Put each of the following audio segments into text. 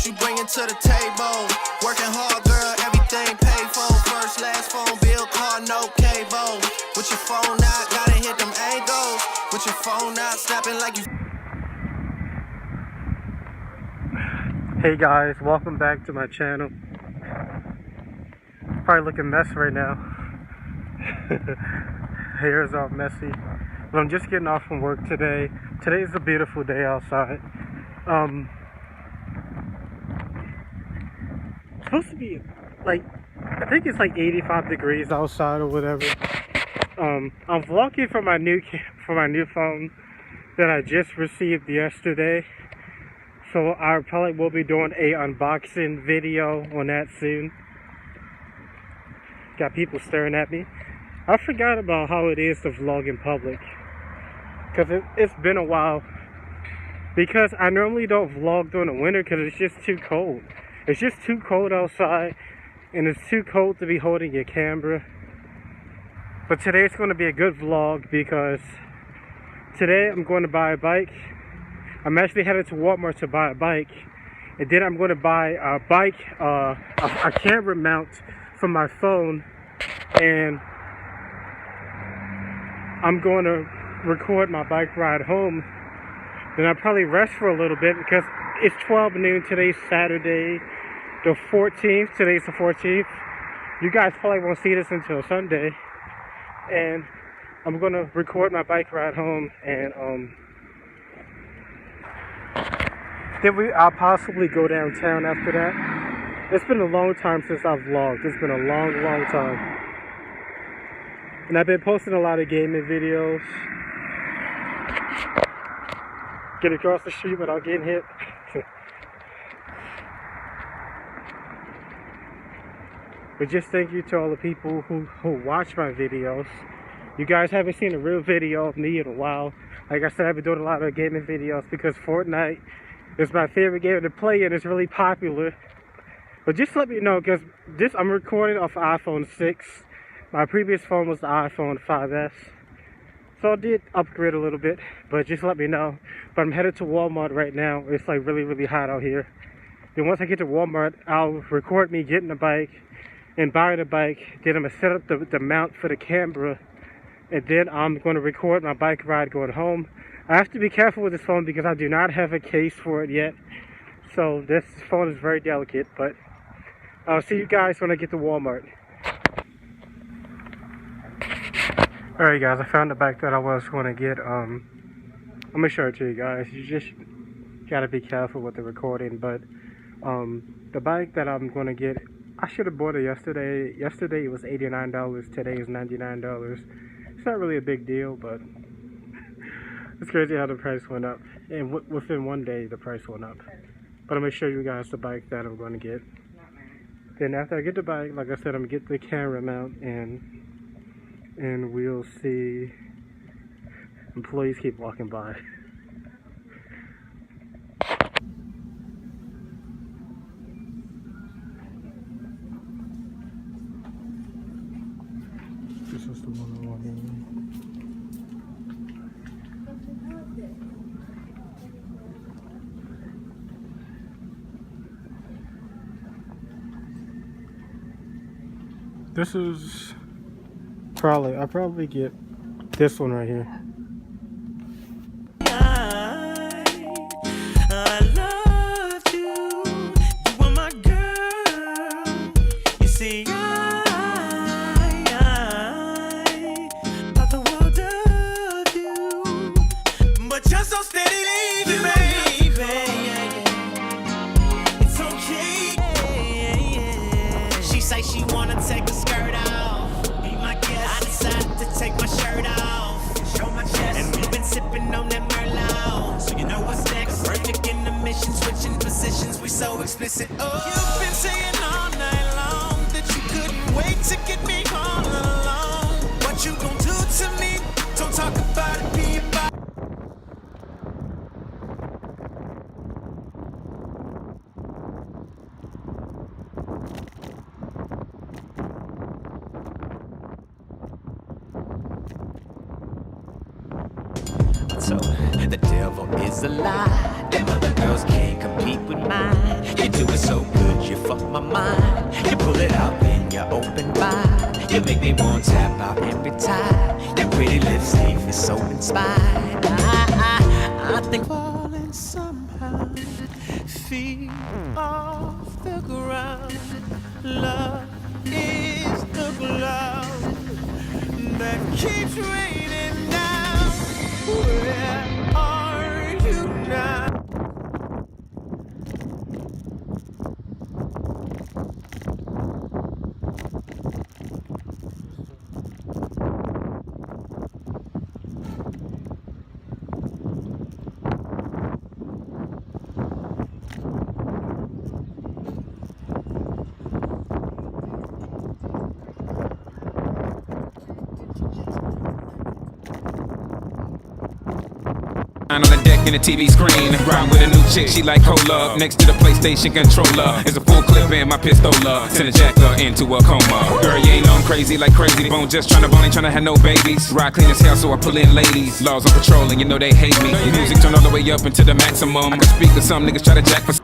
you bringing to the table? Working hard, girl, everything paid for. First, last phone bill, car, no cable. With your phone out, gotta hit them angles. With your phone out, snapping like you. Hey guys, welcome back to my channel. Probably looking a mess right now. Hair's all messy. But I'm just getting off from work today. Today's a beautiful day outside. It's supposed to be like, I think it's like 85 degrees outside or whatever. I'm vlogging from my new phone that I just received yesterday. So I probably will be doing a unboxing video on that soon. Got people staring at me. I forgot about how it is to vlog in public. Because it's been a while. Because I normally don't vlog during the winter because it's just too cold. It's just too cold outside. And it's too cold to be holding your camera. But today's going to be a good vlog because today I'm going to buy a bike. I'm actually headed to Walmart to buy a bike, and then I'm going to buy a bike, a camera mount for my phone, and I'm going to record my bike ride home. Then I'll probably rest for a little bit because it's 12 noon. Today's Saturday, the 14th. Today's the 14th. You guys probably won't see this until Sunday, and I'm going to record my bike ride home, and then I'll possibly go downtown after that. It's been a long time since I've vlogged. It's been a long time. And I've been posting a lot of gaming videos. Get across the street without getting hit. But just thank you to all the people who watch my videos. You guys haven't seen a real video of me in a while. Like I said, I've been doing a lot of gaming videos because Fortnite is my favorite game to play and it's really popular. But just let me know, because I'm recording off iPhone 6. My previous phone was the iPhone 5S. So I did upgrade a little bit, but just let me know. But I'm headed to Walmart right now. It's like really hot out here. Then once I get to Walmart, I'll record me getting the bike and buying the bike. Then I'm going to set up the mount for the camera. And then I'm going to record my bike ride going home. I have to be careful with this phone because I do not have a case for it yet. So this phone is very delicate, but I'll see you guys when I get to Walmart. Alright guys, I found the bike that I was going to get. I'm going to show it to you guys. You just got to be careful with the recording, but the bike that I'm going to get, I should have bought it yesterday. Yesterday it was $89, today is $99. It's not really a big deal, but it's crazy how the price went up. And within one day, the price went up. But I'm going to show you guys the bike that I'm going to get. Then after I get the bike, like I said, I'm going to get the camera mount, and we'll see. Employees keep walking by. This is the one I want in. This is I'll probably get this one right here. I love you. You are my girl. You see, I thought the world of you, but you're so steady leaving, baby. It's okay. She say she wanna take her skirt off. I decided to take my shirt off, show my chest, and we've been sipping on that Merlot. So you know what's next? Perfect in the mission, switching positions, we so explicit. Oh, you've been saying all night long that you couldn't wait to get me all alone. What you gon' do to me? Don't talk about it, be about it. So the devil is a lie. Them other girls can't compete with mine. You do it so good, you fuck my mind. You pull it out, then you open wide. You make me want to tap out every time. Your pretty lips leave me so inspired. I think falling somehow, feet off the ground. Love is the cloud that keeps raining down. Where are you now? On the deck in the TV screen, ride with a new chick, she like cola. Next to the PlayStation controller is a full clip in my pistola. Send a jacker into a coma. Girl, you ain't know I'm crazy like crazy bone. Just tryna bone, ain't tryna have no babies. Ride clean as hell, so I pull in ladies. Laws on patrol, and you know they hate me. Music turned all the way up into the maximum. I can speak to some niggas try to jack for.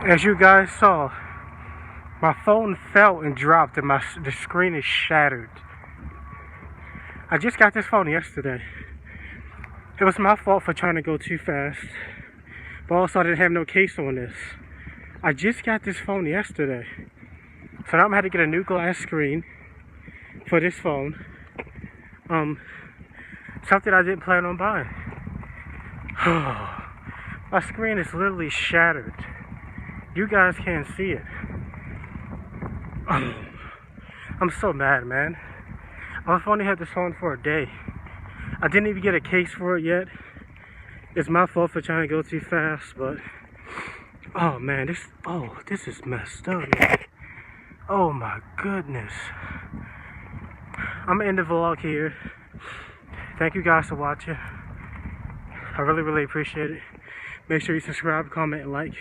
As you guys saw, my phone fell and dropped and the screen is shattered. I just got this phone yesterday. It was my fault for trying to go too fast, but also I didn't have no case on this. I just got this phone yesterday, so now I'm gonna have to get a new glass screen for this phone. Something I didn't plan on buying. My screen is literally shattered. You guys can't see it. I'm so mad, man. I've only had this phone for a day. I didn't even get a case for it yet. It's my fault for trying to go too fast, but oh man, this is messed up. Oh my goodness. I'm gonna end the vlog here. Thank you guys for watching. I really appreciate it. Make sure you subscribe, comment, and like.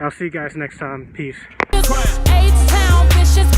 I'll see you guys next time. Peace. H-Town, vicious